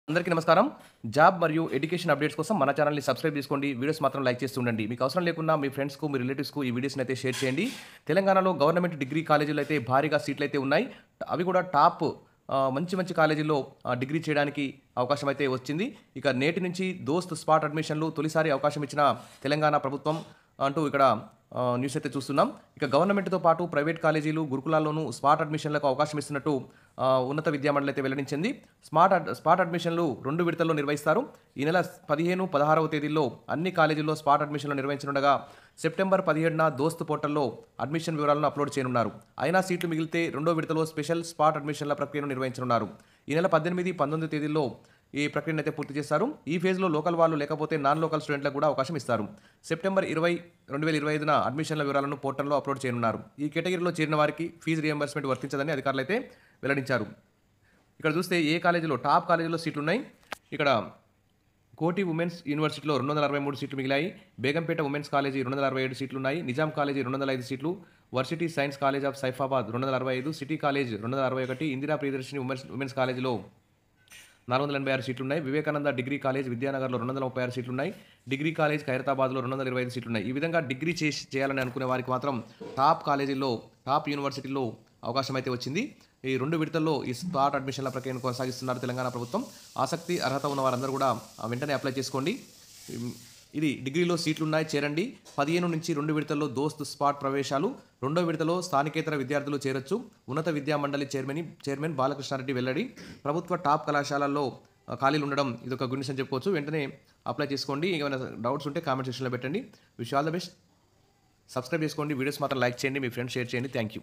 అందరికీ నమస్కారం. జాబ్ మరియు ఎడ్యుకేషన్ అప్డేట్స్ కోసం మన ఛానల్‌ని సబ్స్క్రైబ్ చేసుకోండి. వీడియోస్ మాత్రం లైక్ చేస్తూ ఉండండి. మీకు అవసరం లేకున్నా మీ ఫ్రెండ్స్‌కు, మీ రిలేటివ్స్‌కు ఈ వీడియోస్‌ని అయితే షేర్ చేయండి. తెలంగాణలో గవర్నమెంట్ డిగ్రీ కాలేజీలు అయితే భారీగా సీట్లు అయితే ఉన్నాయి. అవి కూడా టాప్ మంచి మంచి కాలేజీల్లో డిగ్రీ చేయడానికి అవకాశం అయితే వచ్చింది. ఇక నేటి నుంచి దోస్త్ స్పాట్ అడ్మిషన్లు తొలిసారి అవకాశం ఇచ్చిన తెలంగాణ ప్రభుత్వం అంటూ ఇక్కడ న్యూస్ అయితే చూస్తున్నాం. ఇక గవర్నమెంట్‌తో పాటు ప్రైవేట్ కాలేజీలు, గురుకులాల్లోనూ స్పాట్ అడ్మిషన్లకు అవకాశం ఇస్తున్నట్టు ఉన్నత విద్యామండలి అయితే వెల్లడించింది. స్పాట్ అడ్మిషన్లు 2 విడతల్లో నిర్వహిస్తారు. ఈ నెల 15, 16వ తేదీల్లో అన్ని కాలేజీల్లో స్పాట్ అడ్మిషన్లు నిర్వహించనుండగా సెప్టెంబర్ 17న దోస్త్ పోర్టల్లో అడ్మిషన్ వివరాలను అప్లోడ్ చేయనున్నారు. అయినా సీట్లు మిగిలితే 2వ విడతలో స్పెషల్ స్పాట్ అడ్మిషన్ల ప్రక్రియను నిర్వహించనున్నారు. ఈ నెల 18, 19 తేదీల్లో ఈ ప్రక్రియను అయితే పూర్తి చేస్తారు. ఈ ఫేజ్లో లోకల్ వాళ్ళు లేకపోతే నాన్ లోకల్ స్టూడెంట్లకు కూడా అవకాశం ఇస్తారు. సెప్టెంబర్ 20, 2025న అడ్మిషన్ల వివరాలను పోర్టల్లో అప్లోడ్ చేయనున్నారు. ఈ కేటగిరీలో చేరిన వారికి ఫీజు రియంబర్స్మెంట్ వర్తించదని అధికారులు అయితే వెల్లడించారు. ఇక్కడ చూస్తే ఏ కాలేజీలో టాప్ కాలేజీలో సీట్లు ఉన్నాయి. ఇక్కడ కోటి ఉమెన్స్ యూనివర్సిటీలో 263 సీట్లు మిగిలాయి. బేగంపేట ఉమెన్స్ కాలేజీ 267 సీట్లు ఉన్నాయి. నిజాం కాలేజీ 205 సీట్లు, varsity science college of Saifabad 265, city college 261, Indira Priyadarshini women's కాలేజీలో 486 సీట్లు ఉన్నాయి. వివేకానంద డిగ్రీ కాలేజ్ విద్యానగర్లో 236 సీట్లు ఉన్నాయి. డిగ్రీ కాలేజ్ ఖైరతాబాద్లో 225 సీట్లు ఉన్నాయి. ఈ విధంగా డిగ్రీ చేయాలని అనుకునే వారికి మాత్రం టాప్ కాలేజీల్లో, టాప్ యూనివర్సిటీల్లో అవకాశం అయితే వచ్చింది. ఈ 2 విడతల్లో ఈ స్పాట్ అడ్మిషన్ల ప్రక్రియను కొనసాగిస్తున్నారు తెలంగాణ ప్రభుత్వం. ఆసక్తి, అర్హత ఉన్న వారందరూ కూడా వెంటనే అప్లై చేసుకోండి. ఇది డిగ్రీలో సీట్లు ఉన్నాయి, చేరండి. 15 నుంచి 2 విడతల్లో దోస్త్ స్పాట్ ప్రవేశాలు. 2వ విడతలో స్థానికేతర విద్యార్థులు చేరొచ్చు. ఉన్నత విద్యా మండలి చైర్మన్ బాలకృష్ణారెడ్డి వెల్లడి. ప్రభుత్వ టాప్ కళాశాలల్లో ఖాళీలు ఉండడం ఇది ఒక గుడ్ న్యూస్ అని చెప్పుకోవచ్చు. వెంటనే అప్లై చేసుకోండి. ఏమైనా డౌట్స్ ఉంటే కామెంట్ సెక్షన్లో పెట్టండి. Wish all the best. Subscribe చేసుకోండి. వీడియోస్ మాత్రం లైక్ చేయండి, మీ ఫ్రెండ్స్ షేర్ చేయండి. Thank you.